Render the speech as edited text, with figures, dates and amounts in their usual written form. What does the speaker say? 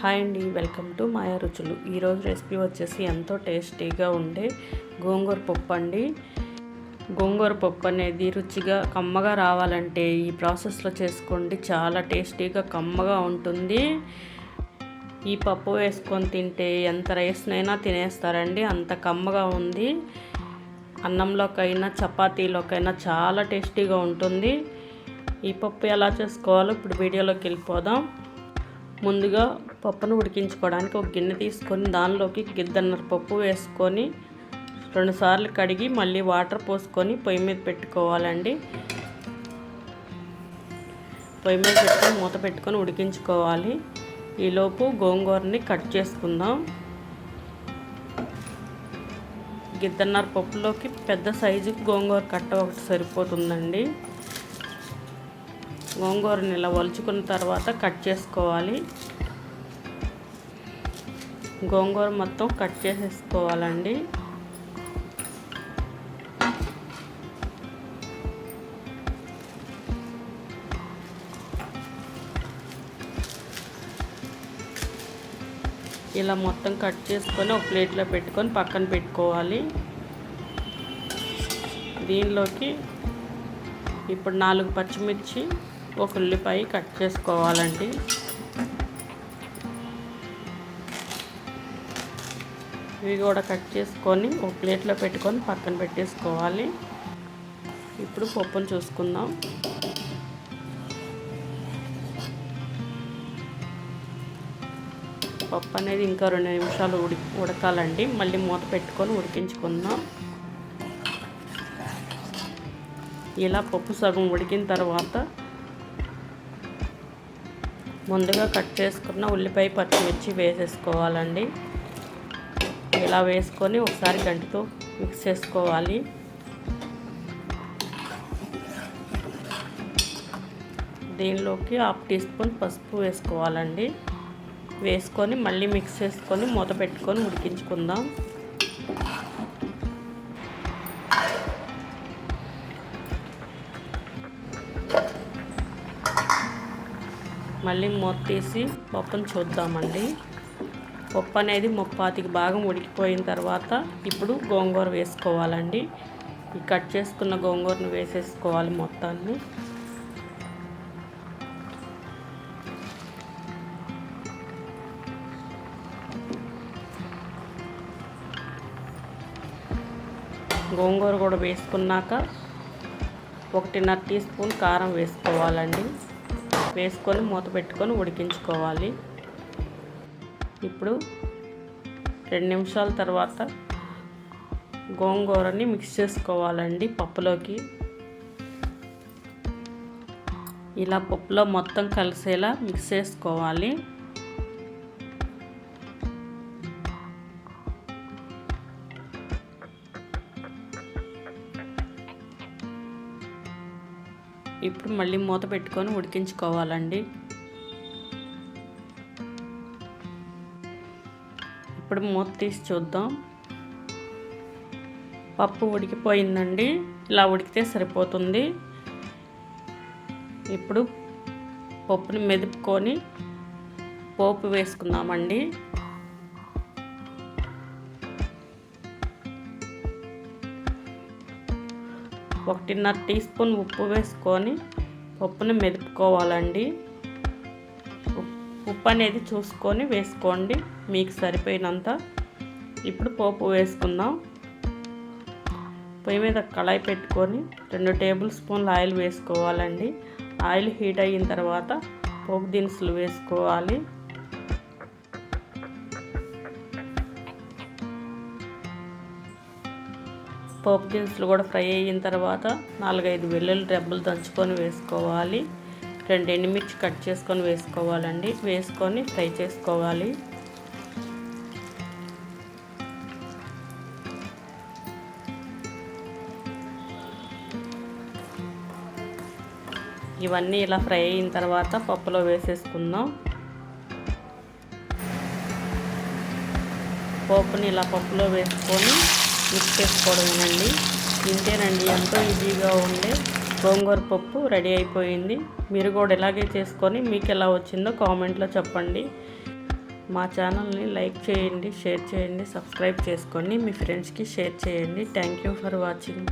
Hi అండి, welcome to మాయా రుచులు. ఈరోజు రెసిపీ వచ్చేసి ఎంతో టేస్టీగా ఉండే గోంగూర పప్పు అండి. గోంగూర పప్పు అనేది రుచిగా కమ్మగా రావాలంటే ఈ ప్రాసెస్లో చేసుకోండి. చాలా టేస్టీగా కమ్మగా ఉంటుంది. ఈ పప్పు వేసుకొని తింటే ఎంత రైస్నైనా తినేస్తారండి, అంత కమ్మగా ఉంది. అన్నంలోకైనా చపాతీలోకైనా చాలా టేస్టీగా ఉంటుంది. ఈ పప్పు ఎలా చేసుకోవాలో ఇప్పుడు వీడియోలోకి వెళ్ళిపోదాం. ముందుగా పప్పును ఉడికించుకోవడానికి ఒక గిన్నె తీసుకొని దానిలోకి గిద్దన్నర పప్పు వేసుకొని 2 సార్లు కడిగి మళ్ళీ వాటర్ పోసుకొని పొయ్యి మీద పెట్టుకోవాలండి. పొయ్యి మీద పెట్టుకొని మూత పెట్టుకొని ఉడికించుకోవాలి. ఈలోపు గోంగూరని కట్ చేసుకుందాం. గిద్దన్నర పప్పులోకి పెద్ద సైజు గోంగూర కట్ట ఒకటి సరిపోతుందండి. గోంగూరని ఇలా వలుచుకున్న తర్వాత కట్ చేసుకోవాలి. గోంగూర మొత్తం కట్ చేసేసుకోవాలండి. ఇలా మొత్తం కట్ చేసుకొని ఒక ప్లేట్లో పెట్టుకొని పక్కన పెట్టుకోవాలి. దీనిలోకి ఇప్పుడు 4 పచ్చిమిర్చి, ఒక ఉల్లిపాయ కట్ చేసుకోవాలండి. ఇవి కూడా కట్ చేసుకొని ఒక ప్లేట్లో పెట్టుకొని పక్కన పెట్టేసుకోవాలి. ఇప్పుడు పప్పును చూసుకుందాం. పప్పు అనేది ఇంకా 2 నిమిషాలు ఉడకాలండి. మళ్ళీ మూత పెట్టుకొని ఉడికించుకుందాం. ఇలా పప్పు సగం ఉడికిన తర్వాత ముందుగా కట్ చేసుకున్న ఉల్లిపాయ, పచ్చిమిర్చి వేసేసుకోవాలండి. ఇలా వేసుకొని ఒకసారి గంటితో మిక్స్ చేసుకోవాలి. దీనిలోకి 1/2 టీ స్పూన్ పసుపు వేసుకోవాలండి. వేసుకొని మళ్ళీ మిక్స్ చేసుకొని మూత పెట్టుకొని ఉడికించుకుందాం. మళ్ళీ మూత తీసి పప్పును చూద్దామండి. పప్పు అనేది 30% భాగం ఉడికిపోయిన తర్వాత ఇప్పుడు గోంగూర వేసుకోవాలండి. ఈ కట్ చేసుకున్న గోంగూరను వేసేసుకోవాలి మొత్తాన్ని. గోంగూర కూడా వేసుకున్నాక 1.5 టీ స్పూన్ కారం వేసుకోవాలండి. వేసుకొని మూత పెట్టుకొని ఉడికించుకోవాలి. ఇప్పుడు 2 నిమిషాల తర్వాత గోంగూరని మిక్స్ చేసుకోవాలండి పప్పులోకి. ఇలా పప్పులో మొత్తం కలిసేలా మిక్స్ చేసుకోవాలి. ఇప్పుడు మళ్ళీ మూత పెట్టుకొని ఉడికించుకోవాలండి. ఇప్పుడు మూత తీసి చూద్దాం. పప్పు ఉడికిపోయిందండి. ఇలా ఉడికితే సరిపోతుంది. ఇప్పుడు పప్పుని మెదుపుకొని పోపు వేసుకుందామండి. ఒకటిన్నర టీ స్పూన్ ఉప్పు వేసుకొని పప్పుని మెదుపుకోవాలండి. ఉప్పు అనేది చూసుకొని వేసుకోండి, మీకు సరిపోయినంత. ఇప్పుడు పోపు వేసుకుందాం. పొయ్యి మీద కళాయి పెట్టుకొని 2 టేబుల్ స్పూన్ల ఆయిల్ వేసుకోవాలండి. ఆయిల్ హీట్ అయిన తర్వాత పోపు దినుసులు వేసుకోవాలి. పోపు దినుసులు కూడా ఫ్రై అయిన తర్వాత 4-5 వెల్లుల్లి రెబ్బలు దంచుకొని వేసుకోవాలి. 2 ఎండుమిర్చి కట్ చేసుకొని వేసుకోవాలండి. వేసుకొని ఫ్రై చేసుకోవాలి. ఇవన్నీ ఇలా ఫ్రై అయిన తర్వాత పప్పులో వేసేసుకుందాం. పోపుని ఇలా పప్పులో వేసుకొని మిక్స్ చేసుకోవడమేనండి. ఇంతేనండి, ఎంతో ఈజీగా ఉండే గోంగూర పప్పు రెడీ అయిపోయింది. మీరు కూడా ఇలాగే చేసుకొని మీకు ఎలా వచ్చిందో కామెంట్లో చెప్పండి. మా ఛానల్ని లైక్ చేయండి, షేర్ చేయండి, సబ్స్క్రైబ్ చేసుకోండి, మీ ఫ్రెండ్స్కి షేర్ చేయండి. Thank you for watching.